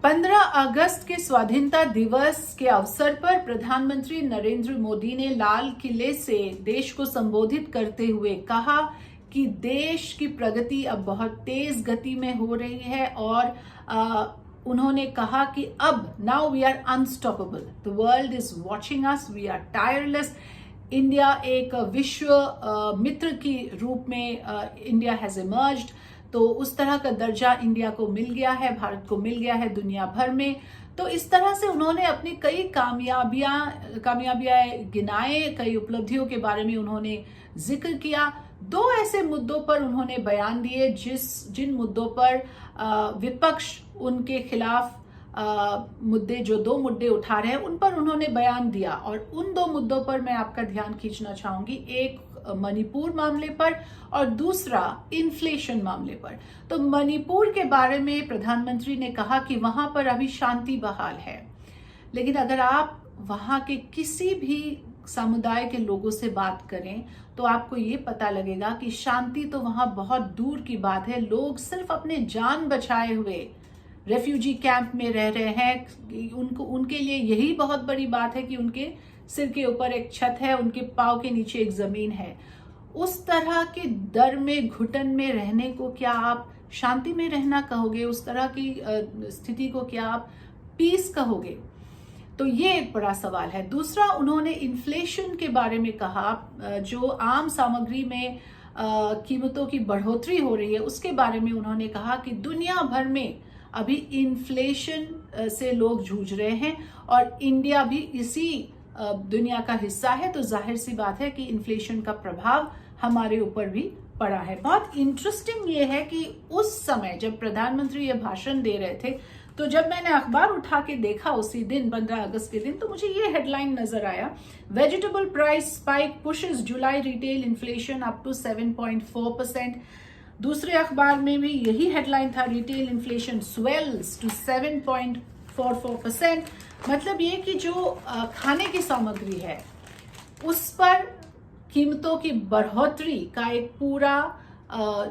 15 अगस्त के स्वाधीनता दिवस के अवसर पर प्रधानमंत्री नरेंद्र मोदी ने लाल किले से देश को संबोधित करते हुए कहा कि देश की प्रगति अब बहुत तेज गति में हो रही है और उन्होंने कहा कि अब now we are unstoppable, the world is watching us, we are tireless. India एक विश्व मित्र की रूप में इंडिया हैज इमर्ज्ड, तो उस तरह का दर्जा इंडिया को मिल गया है, भारत को मिल गया है दुनिया भर में। तो इस तरह से उन्होंने अपनी कई कामयाबियां गिनाए, कई उपलब्धियों के बारे में उन्होंने जिक्र किया। दो ऐसे मुद्दों पर उन्होंने बयान दिए जिन मुद्दों पर विपक्ष उनके खिलाफ जो दो मुद्दे उठा रहे हैं उन पर उन्होंने बयान दिया, और उन दो मुद्दों पर मैं आपका ध्यान खींचना चाहूंगी, एक मणिपुर मामले पर और दूसरा इन्फ्लेशन मामले पर। तो मणिपुर के बारे में प्रधानमंत्री ने कहा कि वहां पर अभी शांति बहाल है, लेकिन अगर आप वहां के किसी भी समुदाय के लोगों से बात करें तो आपको ये पता लगेगा कि शांति तो वहां बहुत दूर की बात है। लोग सिर्फ अपने जान बचाए हुए रेफ्यूजी कैंप में रह रहे हैं। उनके लिए यही बहुत बड़ी बात है कि उनके सिर के ऊपर एक छत है, उनके पांव के नीचे एक जमीन है। उस तरह के डर में, घुटन में रहने को क्या आप शांति में रहना कहोगे? उस तरह की स्थिति को क्या आप पीस कहोगे? तो ये एक बड़ा सवाल है। दूसरा, उन्होंने इन्फ्लेशन के बारे में कहा, जो आम सामग्री में कीमतों की बढ़ोतरी हो रही है उसके बारे में उन्होंने कहा कि दुनिया भर में अभी इन्फ्लेशन से लोग जूझ रहे हैं और इंडिया भी इसी दुनिया का हिस्सा है, तो जाहिर सी बात है कि इन्फ्लेशन का प्रभाव हमारे ऊपर भी पड़ा है। बहुत इंटरेस्टिंग ये है कि उस समय जब प्रधानमंत्री ये भाषण दे रहे थे, तो जब मैंने अखबार उठा के देखा उसी दिन 15 अगस्त के दिन, तो मुझे ये हेडलाइन नजर आया, vegetable price spike pushes July retail inflation up to 7.4%। दूसरे अखबार में भी यही हेडलाइन था, रिटेल इन्फ्लेशन स्वेल्स टू 7.44%। मतलब ये कि जो खाने की सामग्री है उस पर कीमतों की बढ़ोतरी का एक पूरा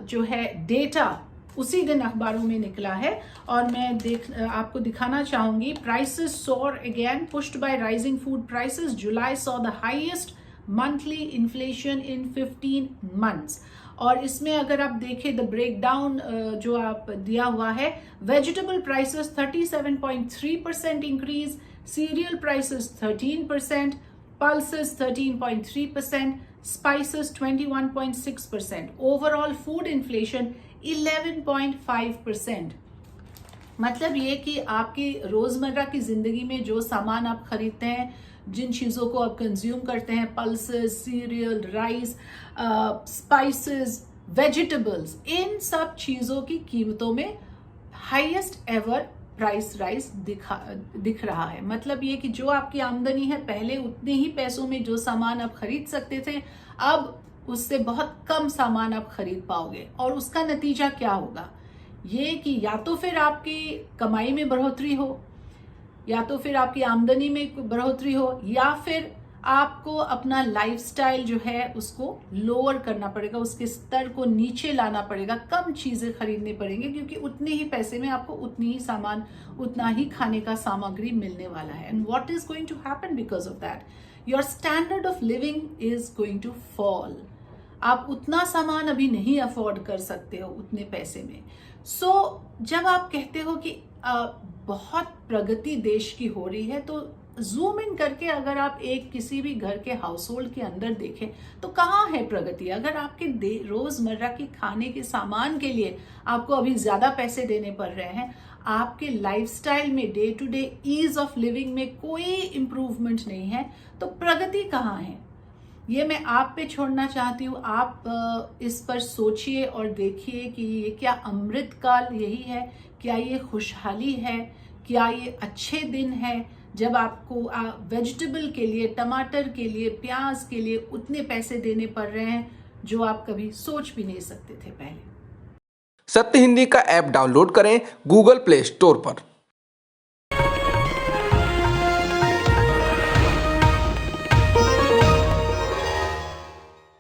जो है डेटा उसी दिन अखबारों में निकला है। और मैं आपको दिखाना चाहूंगी, prices soar again pushed by rising food prices. July saw the highest monthly inflation in 15 months. और इसमें अगर आप देखें द ब्रेकडाउन जो आप दिया हुआ है, vegetable prices 37.3% increase, serial prices 13%, pulses 13.3%, spices 21.6%, overall food inflation 11.5%। मतलब ये कि आपकी रोजमर्रा की जिंदगी में जो सामान आप खरीदते हैं, जिन चीजों को आप कंज्यूम करते हैं, pulses, cereal, rice, spices, vegetables, इन सब चीजों की कीमतों में हाईएस्ट एवर प्राइस राइज दिख रहा है। मतलब ये कि जो आपकी आमदनी है, पहले उतने ही पैसों में जो सामान आप खरीद सकते थे, अब उससे बहुत कम सामान आप खरीद पाओगे। और उसका नतीजा क्या होगा? ये कि या तो फिर आपकी कमाई में बढ़ोतरी हो, या तो फिर आपकी आमदनी में बढ़ोतरी हो, या फिर आपको अपना लाइफस्टाइल जो है उसको लोअर करना पड़ेगा, उसके स्तर को नीचे लाना पड़ेगा, कम चीजें खरीदनी पड़ेंगी, क्योंकि उतने ही पैसे में आपको उतनी ही सामान, उतना ही खाने का सामग्री मिलने वाला है। And what is going to happen because of that? Your standard of living is going to fall. आप उतना सामान अभी नहीं अफोर्ड कर सकते हो उतने पैसे में। सो जब आप कहते हो कि बहुत प्रगति देश की हो रही है, तो जूम इन करके अगर आप किसी भी घर के हाउस होल्ड के अंदर देखें तो कहाँ है प्रगति? अगर आपके रोजमर्रा की खाने के सामान के लिए आपको अभी ज्यादा पैसे देने पड़ रहे हैं, आपके लाइफस्टाइल में, day to day ease of living में कोई इंप्रूवमेंट नहीं है, तो प्रगति कहाँ है? ये मैं आप पे छोड़ना चाहती हूँ। आप इस पर सोचिए और देखिए कि ये क्या अमृतकाल यही है? क्या ये खुशहाली है? क्या ये अच्छे दिन है जब आपको वेजिटेबल के लिए, टमाटर के लिए, प्याज के लिए उतने पैसे देने पड़ रहे हैं जो आप कभी सोच भी नहीं सकते थे पहले। सत्य हिंदी का ऐप डाउनलोड करें गूगल प्ले स्टोर पर।